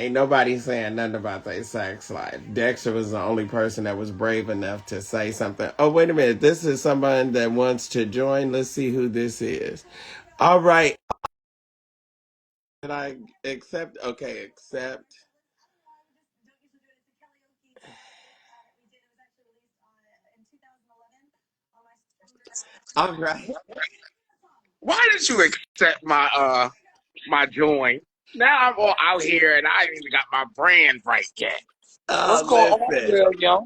Ain't nobody saying nothing about their sex life. Dexter was the only person that was brave enough to say something. Oh, wait a minute. This is someone that wants to join. Let's see who this is. All right. Did I accept? Okay, accept. All right. Why did you accept my join? Now I'm all out here and I ain't even got my brand right yet. What's going on, Listen. William?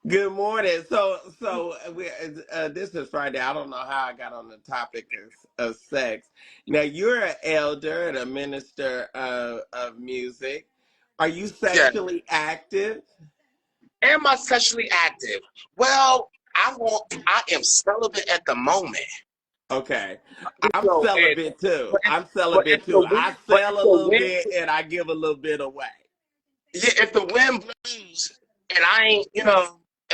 Good morning. This is Friday. I don't know how I got on the topic of sex. Now, you're an elder and a minister of music. Are you Yeah. sexually active? Am I sexually active? Well, I am celibate at the moment. Okay. I'm So, celibate too. but if, I'm but if celibate the too. I wind, but if sell a the little wind, bit and I give a little bit away. yeah, if the wind blows and I ain't, and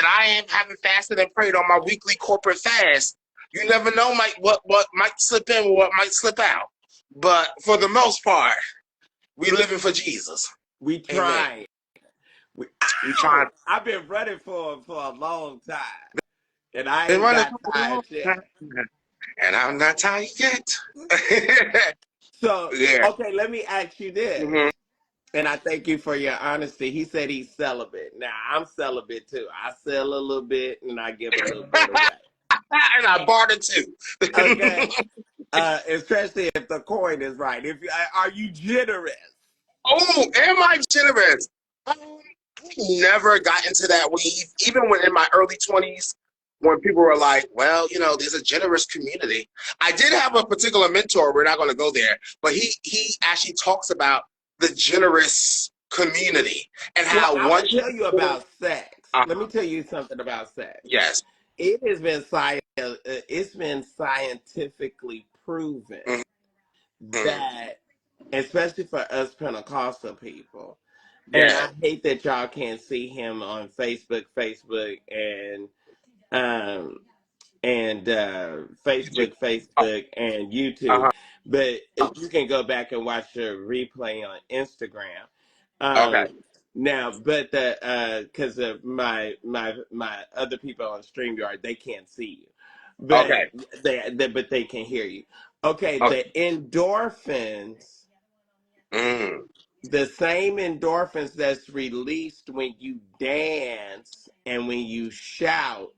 I ain't having fasted and prayed on my weekly corporate fast, you never know, what might slip in or what might slip out. But for the most part, we living for Jesus. We Amen. trying. We trying. I've been running for a long time. And I Been ain't running got for a long tired yet. time, and I'm not tired yet. So, Yeah. okay, let me ask you this. Hmm. And I thank you for your honesty. He said he's celibate. Now, I'm celibate too. I sell a little bit and I give a little bit away. And I bartered too. Okay? Especially if the coin is right. Are you generous? Oh, am I generous? I never got into that weave, even when in my early 20s, when people were like, well, there's a generous community. I did have a particular mentor, we're not going to go there, but he actually talks about the generous community and Well, how I'm going once to tell you you, about sex. Let me uh-huh, tell you something about sex. yes. It's been scientifically proven Mhm. that, especially for us Pentecostal people, and Yeah. I hate that y'all can't see him on Facebook, um, Facebook, and YouTube. Uh-huh. But you can go back and watch the replay on Instagram. Okay. Um, Now, but because of my other people on StreamYard, they can't see you, but Okay. they can hear you. Okay, Okay. the endorphins, Mm. the same endorphins that's released when you dance and when you shout,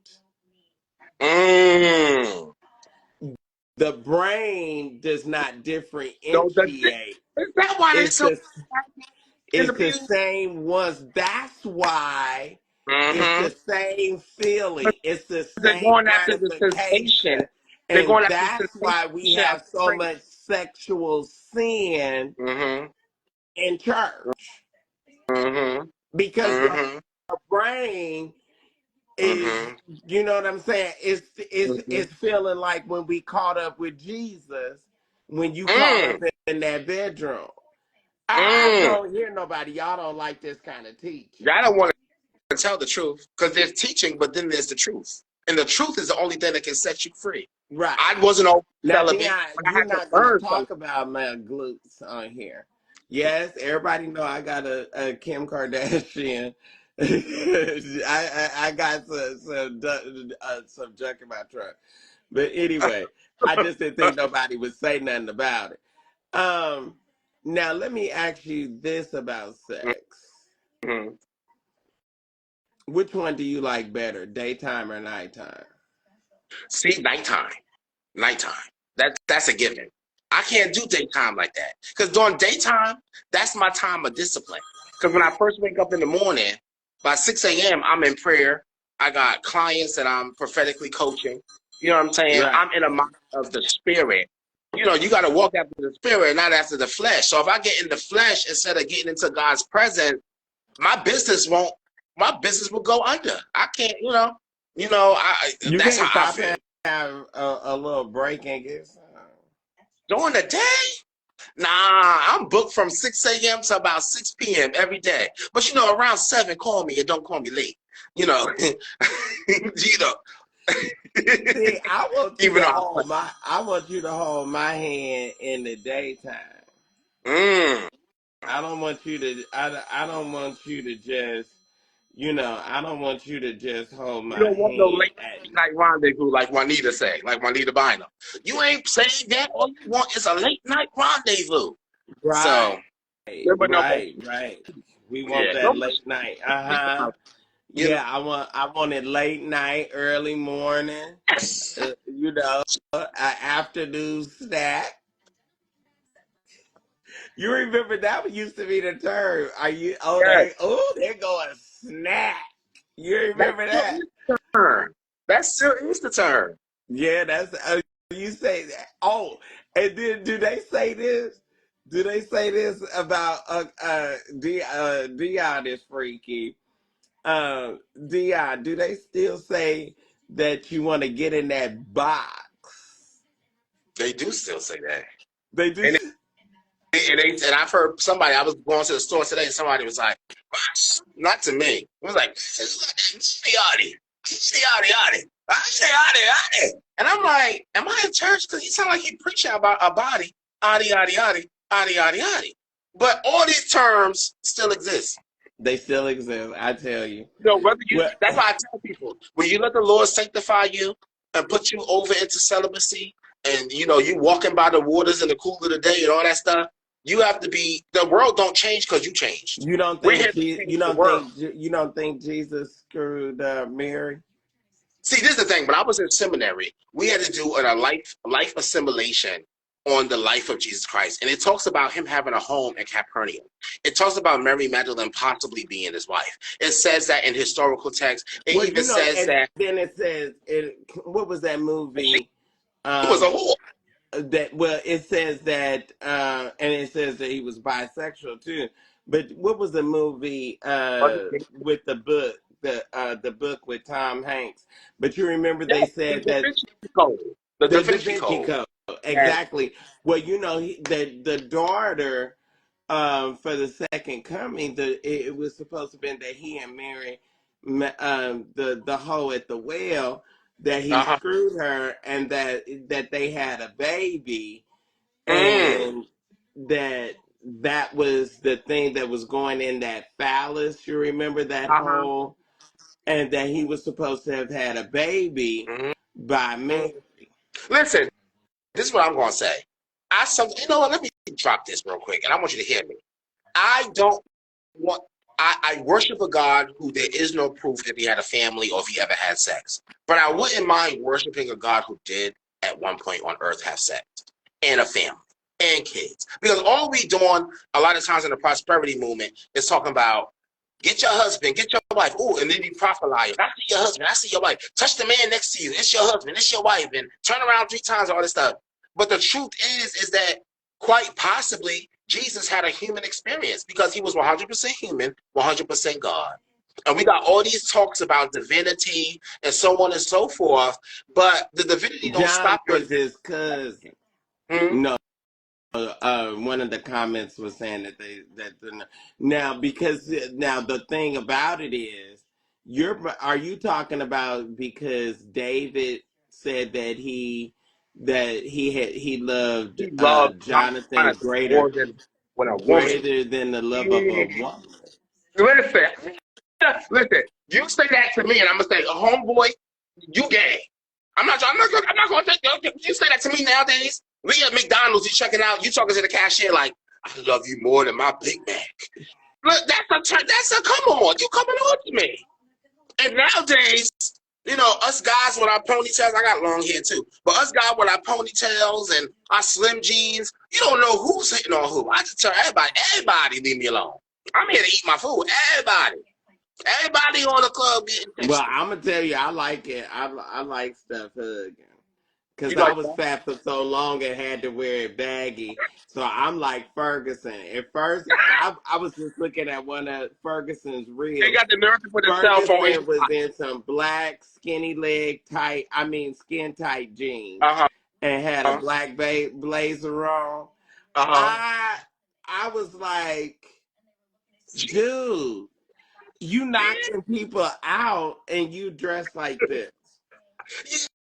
Mm. the brain does not So differentiate. is that why they It's so the in the it's the pews? same ones. That's why it's Mm-hmm. the same feeling. It's the They're same going after the gratification. sensation. They're And going after the that's why we sensation of have so praise. much sexual sin Mm-hmm. in church. Mm-hmm. Because the Mm-hmm. brain is, Mm-hmm. you know what I'm saying? Mm-hmm. It's feeling like when we caught up with Jesus, when you caught up Mm. in that bedroom. I Mm. don't hear nobody. Y'all don't like this kind of teaching. I don't want to tell the truth because there's teaching, but then there's the truth. And the truth is the only thing that can set you free. Right. I wasn't always Now, celibate, Dion, but I you're had to not going to learn something. talk about my glutes on here. Yes, everybody know I got a Kim Kardashian. I got some junk in my truck. But anyway, I just didn't think nobody would say nothing about it. Um, Now, let me ask you this about sex. Mm-hmm. Which one do you like better, daytime or nighttime? See, nighttime. Nighttime. That's a given. I can't do daytime like that. Because during daytime, that's my time of discipline. Because when I first wake up in the morning, by 6 a.m., I'm in prayer. I got clients that I'm prophetically coaching. You know what I'm saying? Right. I'm in a mind of the spirit. You got to walk after the spirit, not after the flesh. So if I get in the flesh instead of getting into God's presence, my business won't. My business will go under. I can't. You That's can't how I stop feel. and have a little break and get some. During the day, nah, I'm booked from 6 a.m. to about 6 p.m. every day. But around 7, call me and don't call me late. You know, you know. See, Even though I want you to hold my hand in the daytime. mm, I don't want you to. I don't want you to just. I don't want you to just hold You my don't want no hand late night rendezvous like Juanita say, like Juanita Bynum. You ain't saying that. All you want is a late night rendezvous. Right, So, yeah, but no, but right. We want yeah, that don't much late night. think Uh-huh. about it. You know, Yeah, I want it late night, early morning. yes, Afternoon snack. You remember that used to be the term? Are you? Oh, yes. they're going snack. You That remember still that? is the turn. That still is the turn. Yeah, that's you say that. Oh, and then do they say this? Do they say this about Dion is freaky? Dion, do they still say that you want to get in that box? They do still say that. They do. And and I've heard somebody. I was going to the store today, and somebody was like, "Not to me." It was like, "Yadi, yadi, yadi, yadi, yadi." And I'm like, "Am I in church?" Because he sound like he preaching about a body, yadi, yadi, yadi, yadi, yadi, yadi. But all these terms still exist. They still exist. I tell you. Whether you, Well, that's why I tell people, when you let the Lord sanctify you and put you over into celibacy, and you walking by the waters in the cool of the day and all that stuff, you have to be. The world don't change because you changed. you don't We're think here to change the world. you don't think Jesus screwed Mary? See, this is the thing. When I was in seminary, we had to do a life assimilation on the life of Jesus Christ, and it talks about him having a home in Capernaum. It talks about Mary Magdalene possibly being his wife. It says that in historical texts. It Well, even says and that then it says, what was that she movie? was a Um, whore. it says that, and it says that he was bisexual too. But what was the movie with the book, the book with Tom Hanks? But you remember they Yes, the said Da that Vinci Code. The Da the Da Vinci Vinci Code. Code, Yes. exactly. Well, the daughter for the second coming, it was supposed to be that he and Mary, the hoe at the well, that he Uh-huh. screwed her, and that they had a baby, Mm. and that was the thing that was going in that phallus. You remember that Uh-huh. whole, and that he was supposed to have had a baby Mm-hmm. by Mary. Listen, this is what I'm gonna say. You know what? Let me drop this real quick, and I want you to hear me. I don't want. I worship a God who there is no proof if he had a family or if he ever had sex. But I wouldn't mind worshiping a God who did at one point on earth have sex and a family and kids. Because all we doing a lot of times in the prosperity movement is talking about get your husband, get your wife. Oh, and then you prophesy. I see your husband, I see your wife. Touch the man next to you. It's your husband, it's your wife, and turn around 3 times, all this stuff. But the truth is that quite possibly Jesus had a human experience because he was 100% human, 100% God. And we got all these talks about divinity and so on and so forth, but the divinity don't John stop your. was his cousin. Hmm? No, one of the comments was saying that now, because now the thing about it is, are you talking about because David said that he loved He loved Jonathan Jonathan more than when a woman. greater than the love of a Mm. woman? Listen, listen. You say that to me, and I'm gonna say, homeboy, you gay. I'm not gonna take you say that to me nowadays. We at McDonald's, you checking out, you talking to the cashier like, I love you more than my Big Mac. Look, that's a come on. You coming on to me. And nowadays, us guys with our ponytails, I got long hair too, but us guys with our ponytails and our slim jeans, you don't know who's hitting on who. I just tell everybody leave me alone. I'm here to eat my food. Everybody on the club getting Well, texted. I'm gonna tell you, I like it. I like stuff hugging. You Because I like was that? fat for so long and had to wear it baggy. So I'm like Ferguson. At first, I was just looking at one of Ferguson's They reels. got the nerve to put a cell phone in his Ferguson was pocket. in some black, skin tight jeans Uh-huh. and had a Uh-huh. black blazer on. Uh-huh. I I was like, dude, you knocking people out and you dress like this.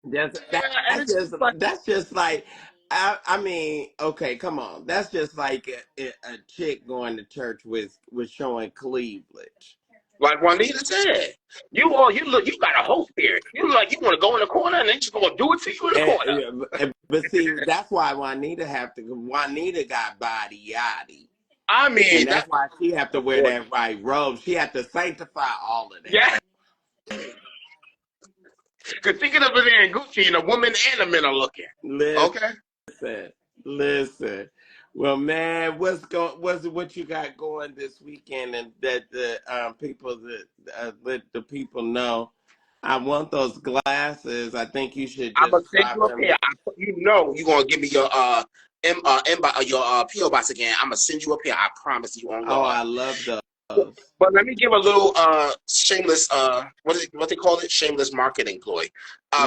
That's Yeah, and it's just like, that's just like I mean, okay, come on. That's just like a chick going to church with showing cleavage. Like Juanita said, you got a whole spirit. You look like you want to go in the corner and they just gonna do it to you in the corner. But see, that's why Juanita have to. Juanita got body yaddy, I and mean, that's why she have to wear that white robe. She have to sanctify all of that. yeah. Because thinking of it in Gucci, and a woman and a men are looking. Okay. Listen, listen. Well, man, what you got going this weekend, and that the people that let the people know. I want those glasses. I think you should I'm gonna just send drop you a them. pair. You know you're gonna give me your your PO box again. I'm gonna send you a pair. I promise you on Oh, God. I love those. But let me give a little shameless what they call it, shameless marketing ploy.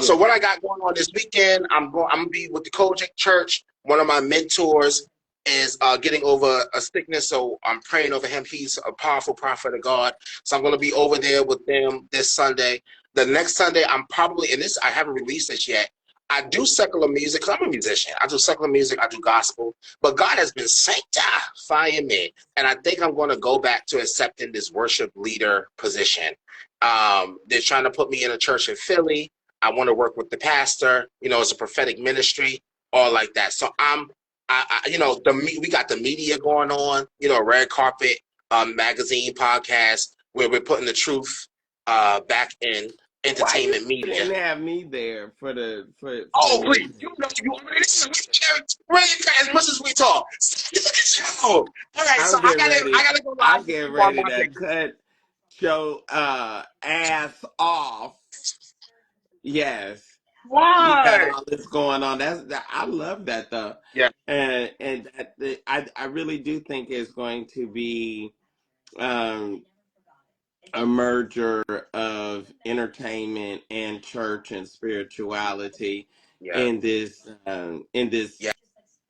So Yeah. what I got going on this weekend, I'm gonna be with the Kojic Church. One of my mentors is getting over a sickness, so I'm praying over him. He's a powerful prophet of God. So I'm gonna be over there with them this Sunday. The next Sunday, I'm probably, and this I haven't released this yet. I do secular music because I'm a musician. I do secular music, I do gospel, but God has been sanctifying me. And I think I'm going to go back to accepting this worship leader position. They're trying to put me in a church in Philly. I want to work with the pastor. You know, it's a prophetic ministry, all like that. So you know, we got the media going on. You know, red carpet, magazine, podcast, where we're putting the truth back in Why you entertainment media. didn't have me there for the Oh, please. meeting? You know you already as much as we talk. All right, so I'm getting I ready. gotta go live I'm with getting you on ready my to page. cut your ass off. Yes, you got Why? all this going on. I love that though, Yeah, and I really do think it's going to be um, a merger of entertainment and church and spirituality yeah, in this yeah.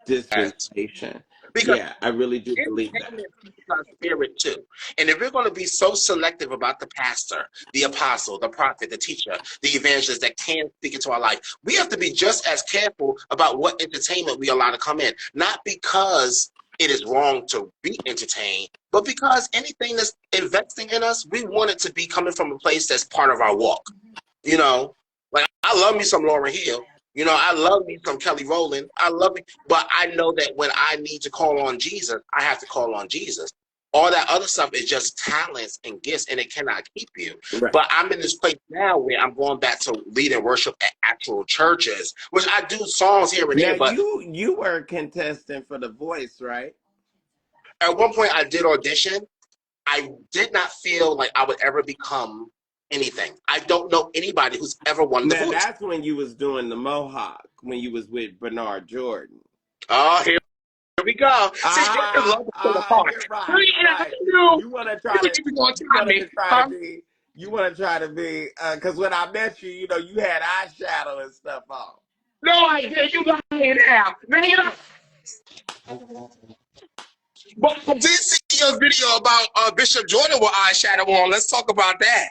dispensation. Because Yeah, I really do believe that. entertainment is our spirit too. And if we're going to be so selective about the pastor, the apostle, the prophet, the teacher, the evangelist that can speak into our life, we have to be just as careful about what entertainment we allow to come in. Not because it is wrong to be entertained, but because anything that's investing in us, we want it to be coming from a place that's part of our walk. You know, like I love me some Lauryn Hill. You know, I love me some Kelly Rowland. I love me, but I know that when I need to call on Jesus, I have to call on Jesus. All that other stuff is just talents and gifts, and it cannot keep you. Right. But I'm in this place now where I'm going back to lead and worship at actual churches, which I do songs here and Now there. But you were a contestant for The Voice, right? at one point, I did audition. I did not feel like I would ever become anything. I don't know anybody who's ever won The Now Voice. that's when you was doing the Mohawk, when you was with Bernard Jordan. Oh, here we go. See, Jordan love to pull apart. You're right, Really, I right. knew. You want to You try would to, even going to you try wanted me, to try to huh? be, you want to try to be, because when I met you, you had eyeshadow and stuff on. No idea. You lying now. Man, you know. But I did see your video about Bishop Jordan with eyeshadow on. Let's talk about that.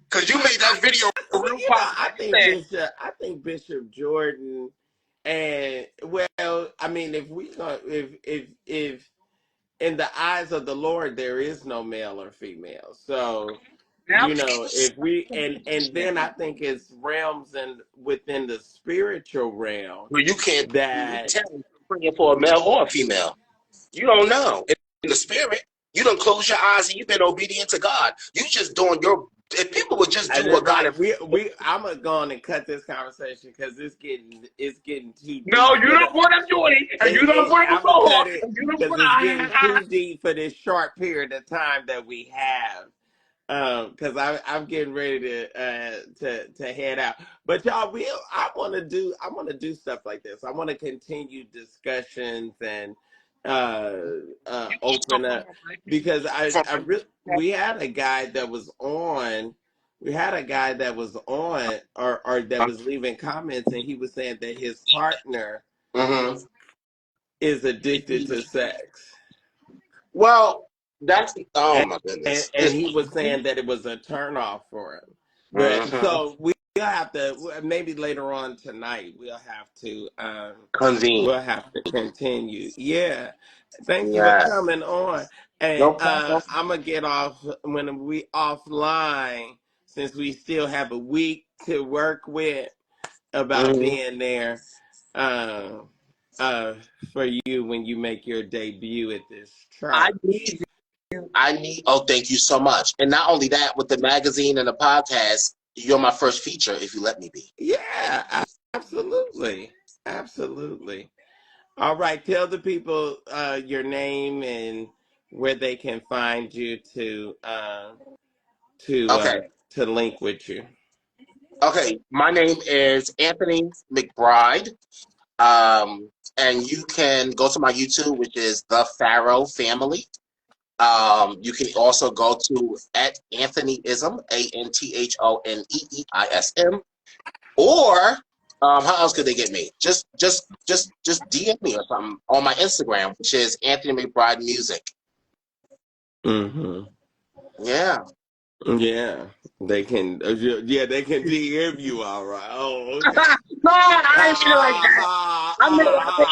Because you made that video Well, real popular. You said, I think Bishop Jordan, and well, I mean, if we going if in the eyes of the Lord there is no male or female, so now if we and then I think it's realms and within the spiritual realm well, you can't that tell if you're praying for a male or a female. You don't know. In the spirit, you don't close your eyes and you've been obedient to God. You just doing your. If people would just do what God. right. We I'm gonna go on and cut this conversation because it's getting too No, deep you for the don't put a Jordan, and you don't put a I'm gonna cut mohawk, it and you don't because put it's getting a. too deep for this short period of time that we have. Because I'm getting ready to head out. But y'all, I want to do stuff like this. I want to continue discussions and uh, You also open come up on, right? because From we had a guy that was on. We had a guy that was on or that was leaving comments, and he was saying that his partner mm-hmm. is addicted to sex. Well, that's oh and, my and goodness. and he was saying that it was a turnoff for him. But Mm-hmm. so we have to maybe later on tonight. Convene. We'll have to continue. Yeah. Thank you for Yes. coming on. And No problem. I'm gonna get off when we offline since we still have a week to work with about Hmm. being there uh, uh, for you when you make your debut at this I church. need you. I need. Oh, thank you so much. And not only that, with the magazine and the podcast, you're my first feature if you let me be. Yeah, absolutely, absolutely. All right, tell the people your name and where they can find you to Okay. uh, to link with you. Okay. My name is Anthony McBride. And you can go to my YouTube, which is The Pharaoh Family. You can also go to at Anthonyism, ANTHONEEISM, or how else could they get me? Just DM me or something on my Instagram, which is Anthony McBride Music. Hmm. Yeah. Yeah, they can. Yeah, they can DM you. All right. Oh, okay. No, I ain't mean it like that. I mean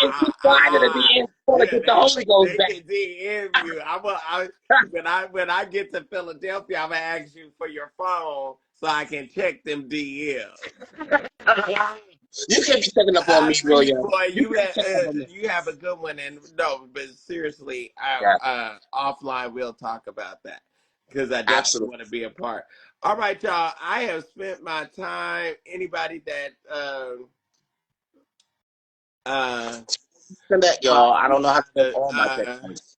it's too quiet at the end. I want to Yeah, get the Holy Ghost they can DM you. When I get to Philadelphia, I'm gonna ask you for your phone so I can check them DM. back. You can't be checking up on I me, see you, William. boy. You can't check up on me. You have a good one, and no, but seriously, Yeah, offline we'll talk about that because I definitely absolutely. want to be a part. All right, y'all. I have spent my time. Anybody that uh, Send that, y'all. follow I don't me, know how to check uh, all my text uh, messages.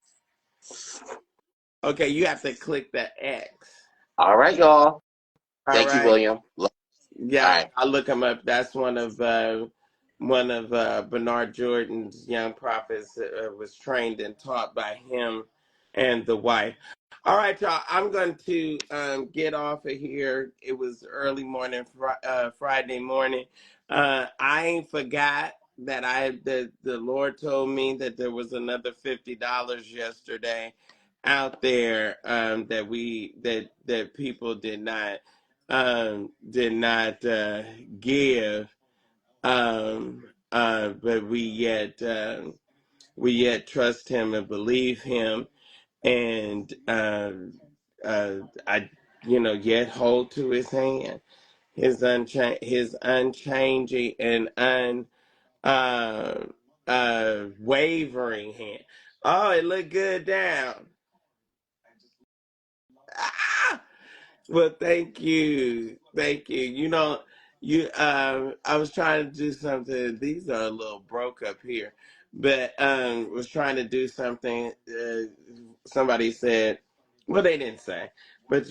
okay, you have to click the X. All right, y'all. All Thank you, right. William. All Yeah, right. I look him up. That's one of Bernard Jordan's young prophets was trained and taught by him and the wife. All right, y'all. I'm going to get off of here. It was early morning, Friday morning. I ain't forgot that the Lord told me that there was another $50 yesterday out there that people did not give, but we yet trust him and believe him, and I yet hold to his hand, his unchanging and uh, wavering hand. Oh, it looked good down. Ah! Well, thank you. I was trying to do something. These are a little broke up here, but was trying to do something. Somebody said, well, they didn't say, but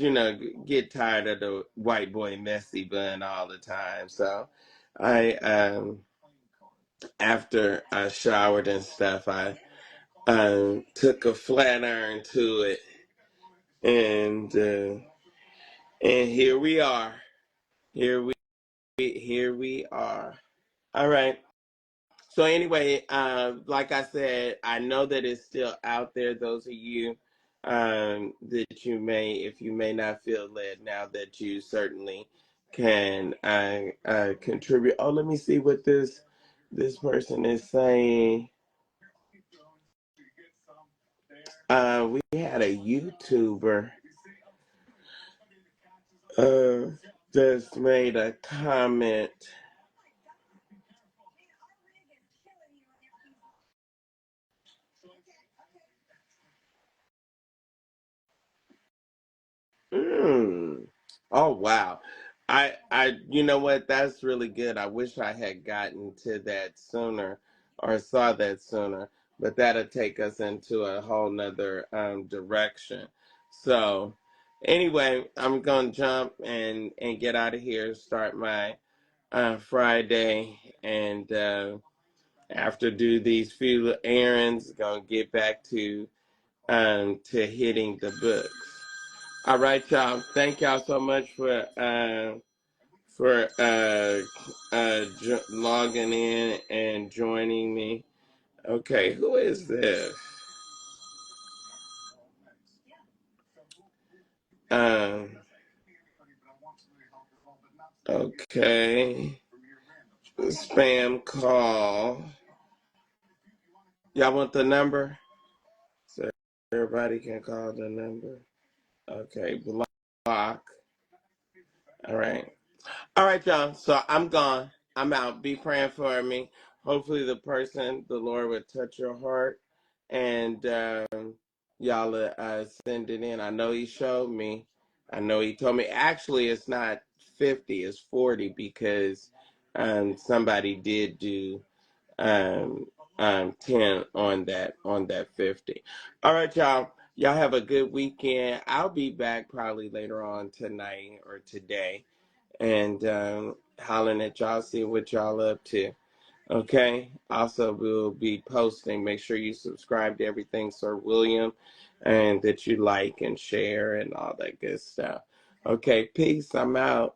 get tired of the white boy messy bun all the time. So, I after I showered and stuff, I took a flat iron to it, and here we are. Here here we are. All right. So anyway, like I said, I know that it's still out there. Those of you that if you may not feel led now, that you certainly can contribute. Oh, let me see what this person is saying. We had a YouTuber uh, just made a comment. Mm. Oh wow. You know what? That's really good. I wish I had gotten to that sooner or saw that sooner, but that'll take us into a whole nother direction. So anyway, I'm gonna jump and get out of here, start my Friday, and after do these few errands, gonna get back to hitting the books. All right, y'all. Thank y'all so much for logging in and joining me. Okay, who is this? Um, Okay. Spam call. Y'all want the number? So everybody can call the number. Okay, block. All right. All right, y'all. So I'm gone. I'm out. Be praying for me. Hopefully, the Lord would touch your heart, and y'all send it in. I know He showed me. I know He told me. Actually, it's not 50. It's 40 because somebody did do um, 10 on that 50. All right, y'all. Y'all have a good weekend. I'll be back probably later on tonight or today and hollering at y'all, see what y'all up to. Okay. Also, we'll be posting. Make sure you subscribe to everything Sir William and that you like and share and all that good stuff. Okay. Peace. I'm out.